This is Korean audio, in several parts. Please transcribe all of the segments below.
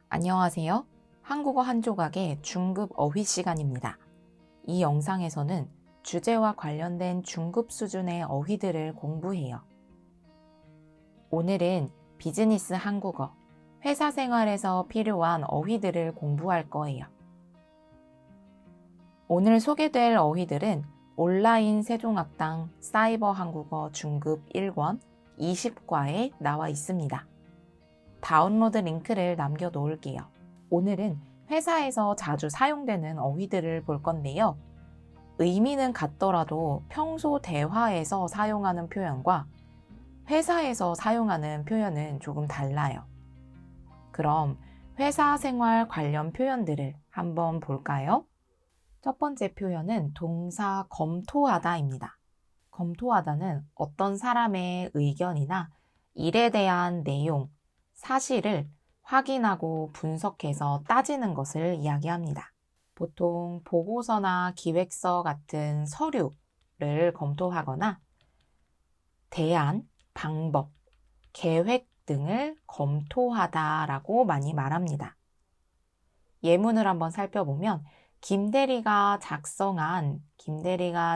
안녕하세요. 한국어 한 조각의 중급 어휘 시간입니다. 이 영상에서는 주제와 관련된 중급 수준의 어휘들을 공부해요. 오늘은 비즈니스 한국어, 회사 생활에서 필요한 어휘들을 공부할 거예요. 오늘 소개될 어휘들은 온라인 세종학당 사이버 한국어 중급 1권 20과에 나와 있습니다. 다운로드 링크를 남겨 놓을게요. 오늘은 회사에서 자주 사용되는 어휘들을 볼 건데요. 의미는 같더라도 평소 대화에서 사용하는 표현과 회사에서 사용하는 표현은 조금 달라요. 그럼 회사 생활 관련 표현들을 한번 볼까요? 첫 번째 표현은 동사 검토하다입니다. 검토하다는 어떤 사람의 의견이나 일에 대한 내용, 사실을 확인하고 분석해서 따지는 것을 이야기합니다. 보통 보고서나 기획서 같은 서류를 검토하거나 대안, 방법, 계획 등을 검토하다라고 많이 말합니다. 예문을 한번 살펴보면 김 대리가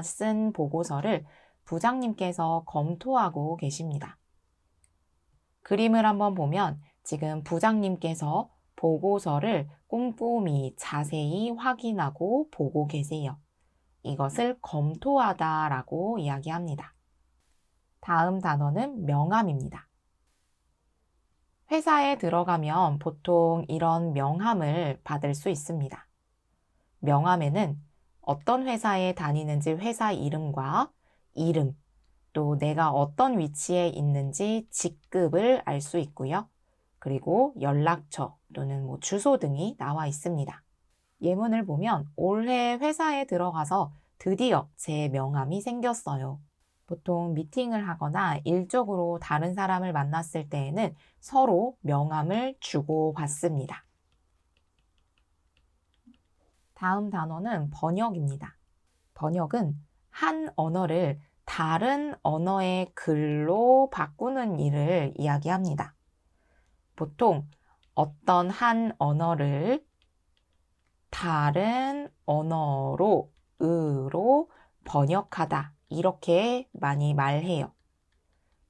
쓴 보고서를 부장님께서 검토하고 계십니다. 그림을 한번 보면 지금 부장님께서 보고서를 꼼꼼히 자세히 확인하고 보고 계세요. 이것을 검토하다라고 이야기합니다. 다음 단어는 명함입니다. 회사에 들어가면 보통 이런 명함을 받을 수 있습니다. 명함에는 어떤 회사에 다니는지 회사 이름과 이름, 또 내가 어떤 위치에 있는지 직급을 알 수 있고요. 그리고 연락처 또는 주소 등이 나와 있습니다. 예문을 보면 올해 회사에 들어가서 드디어 제 명함이 생겼어요. 보통 미팅을 하거나 일적으로 다른 사람을 만났을 때에는 서로 명함을 주고받습니다. 다음 단어는 번역입니다. 번역은 한 언어를 다른 언어의 글로 바꾸는 일을 이야기합니다. 보통 어떤 한 언어를 다른 언어로 번역하다 이렇게 많이 말해요.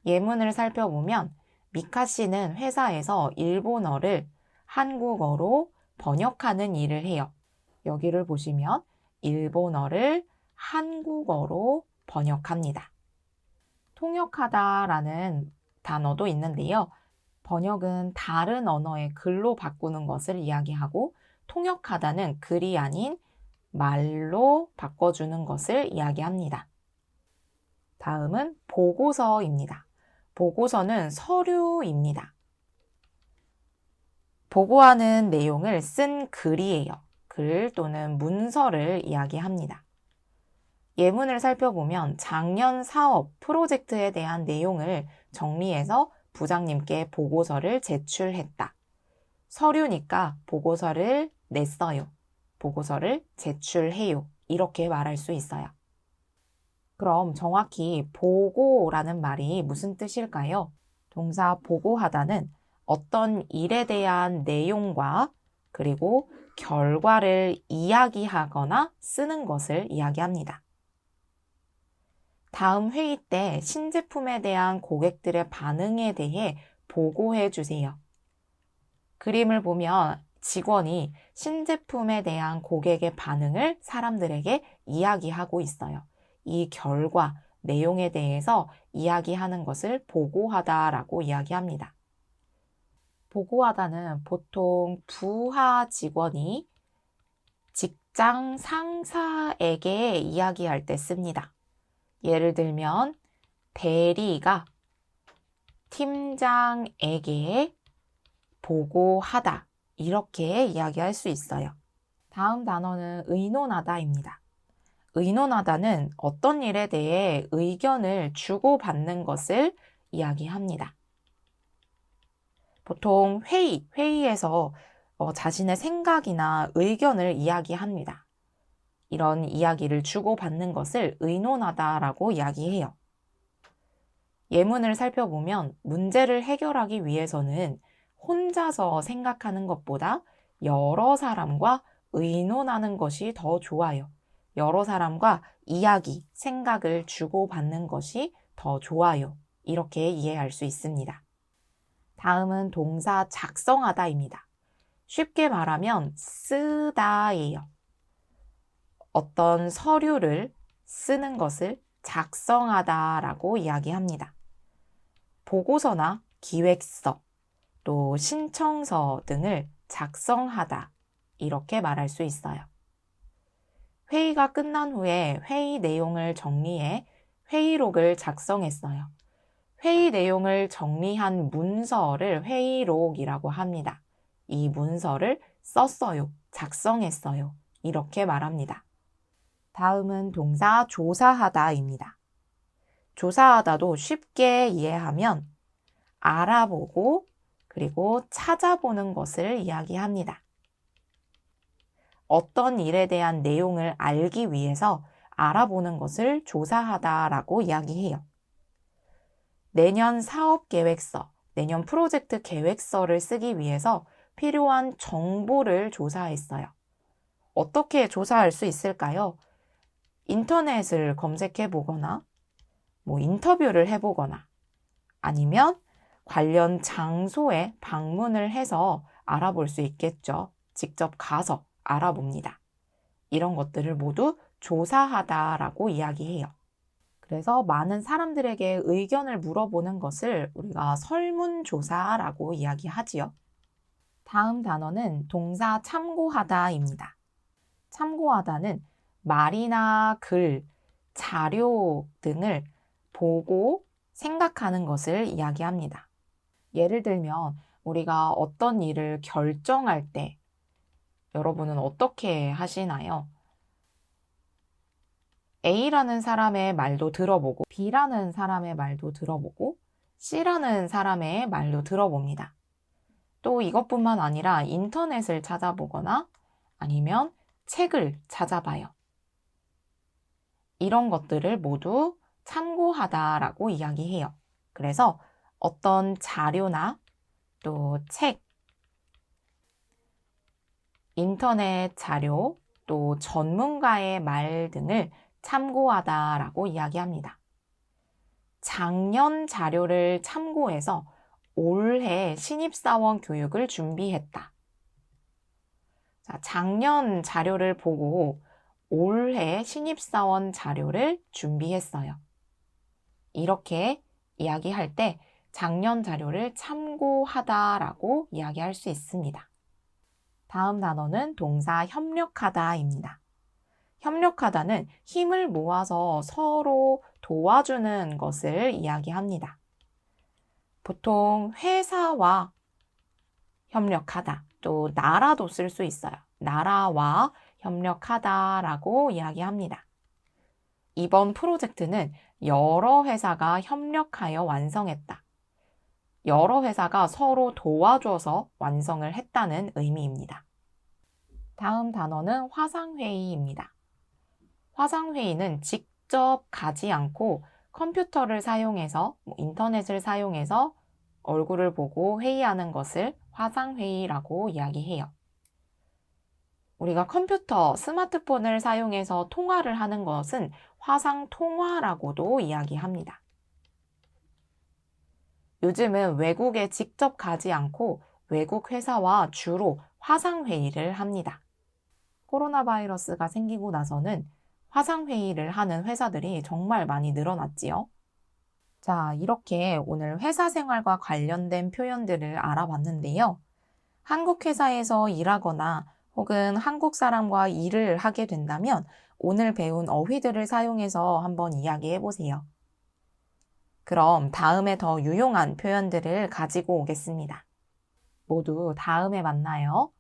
예문을 살펴보면 미카 씨는 회사에서 일본어를 한국어로 번역하는 일을 해요. 여기를 보시면 일본어를 한국어로 번역합니다. 통역하다라는 단어도 있는데요. 번역은 다른 언어의 글로 바꾸는 것을 이야기하고 통역하다는 글이 아닌 말로 바꿔주는 것을 이야기합니다. 다음은 보고서입니다. 보고서는 서류입니다. 보고하는 내용을 쓴 글이에요. 글 또는 문서를 이야기합니다. 예문을 살펴보면 작년 사업 프로젝트에 대한 내용을 정리해서 부장님께 보고서를 제출했다. 서류니까 보고서를 냈어요. 보고서를 제출해요. 이렇게 말할 수 있어요. 그럼 정확히 보고라는 말이 무슨 뜻일까요? 동사 보고하다는 어떤 일에 대한 내용과 그리고 결과를 이야기하거나 쓰는 것을 이야기합니다. 다음 회의 때 신제품에 대한 고객들의 반응에 대해 보고해 주세요. 그림을 보면 직원이 신제품에 대한 고객의 반응을 사람들에게 이야기하고 있어요. 이 결과, 내용에 대해서 이야기하는 것을 보고하다라고 이야기합니다. 보고하다는 보통 부하 직원이 직장 상사에게 이야기할 때 씁니다. 예를 들면 대리가 팀장에게 보고하다 이렇게 이야기할 수 있어요. 다음 단어는 의논하다입니다. 의논하다는 어떤 일에 대해 의견을 주고받는 것을 이야기합니다. 보통 회의에서 자신의 생각이나 의견을 이야기합니다. 이런 이야기를 주고받는 것을 의논하다라고 이야기해요. 예문을 살펴보면 문제를 해결하기 위해서는 혼자서 생각하는 것보다 여러 사람과 의논하는 것이 더 좋아요. 여러 사람과 이야기, 생각을 주고받는 것이 더 좋아요. 이렇게 이해할 수 있습니다. 다음은 동사 작성하다입니다. 쉽게 말하면 쓰다예요. 어떤 서류를 쓰는 것을 작성하다라고 이야기합니다. 보고서나 기획서, 또 신청서 등을 작성하다 이렇게 말할 수 있어요. 회의가 끝난 후에 회의 내용을 정리해 회의록을 작성했어요. 회의 내용을 정리한 문서를 회의록이라고 합니다. 이 문서를 썼어요, 작성했어요 이렇게 말합니다. 다음은 동사 조사하다입니다. 조사하다도 쉽게 이해하면 알아보고 그리고 찾아보는 것을 이야기합니다. 어떤 일에 대한 내용을 알기 위해서 알아보는 것을 조사하다라고 이야기해요. 내년 사업계획서, 내년 프로젝트 계획서를 쓰기 위해서 필요한 정보를 조사했어요. 어떻게 조사할 수 있을까요? 인터넷을 검색해 보거나, 인터뷰를 해보거나, 아니면 관련 장소에 방문을 해서 알아볼 수 있겠죠. 직접 가서 알아봅니다. 이런 것들을 모두 조사하다라고 이야기해요. 그래서 많은 사람들에게 의견을 물어보는 것을 우리가 설문조사라고 이야기하지요. 다음 단어는 동사 참고하다입니다. 참고하다는 말이나 글, 자료 등을 보고 생각하는 것을 이야기합니다. 예를 들면 우리가 어떤 일을 결정할 때 여러분은 어떻게 하시나요? A라는 사람의 말도 들어보고 B라는 사람의 말도 들어보고 C라는 사람의 말도 들어봅니다. 또 이것뿐만 아니라 인터넷을 찾아보거나 아니면 책을 찾아봐요. 이런 것들을 모두 참고하다라고 이야기해요. 그래서 어떤 자료나 또 책, 인터넷 자료, 또 전문가의 말 등을 참고하다라고 이야기합니다. 작년 자료를 참고해서 올해 신입사원 교육을 준비했다. 자, 작년 자료를 보고 올해 신입사원 자료를 준비했어요. 이렇게 이야기할 때 작년 자료를 참고하다라고 이야기할 수 있습니다. 다음 단어는 동사 협력하다입니다. 협력하다는 힘을 모아서 서로 도와주는 것을 이야기합니다. 보통 회사와 협력하다, 또 나라도 쓸 수 있어요. 나라와 협력하다라고 이야기합니다. 이번 프로젝트는 여러 회사가 협력하여 완성했다. 여러 회사가 서로 도와줘서 완성을 했다는 의미입니다. 다음 단어는 화상회의입니다. 화상회의는 직접 가지 않고 컴퓨터를 사용해서, 인터넷을 사용해서 얼굴을 보고 회의하는 것을 화상회의라고 이야기해요. 우리가 컴퓨터, 스마트폰을 사용해서 통화를 하는 것은 화상통화라고도 이야기합니다. 요즘은 외국에 직접 가지 않고 외국 회사와 주로 화상회의를 합니다. 코로나 바이러스가 생기고 나서는 화상회의를 하는 회사들이 정말 많이 늘어났지요. 자, 이렇게 오늘 회사 생활과 관련된 표현들을 알아봤는데요. 한국 회사에서 일하거나 혹은 한국 사람과 일을 하게 된다면 오늘 배운 어휘들을 사용해서 한번 이야기해 보세요. 그럼 다음에 더 유용한 표현들을 가지고 오겠습니다. 모두 다음에 만나요.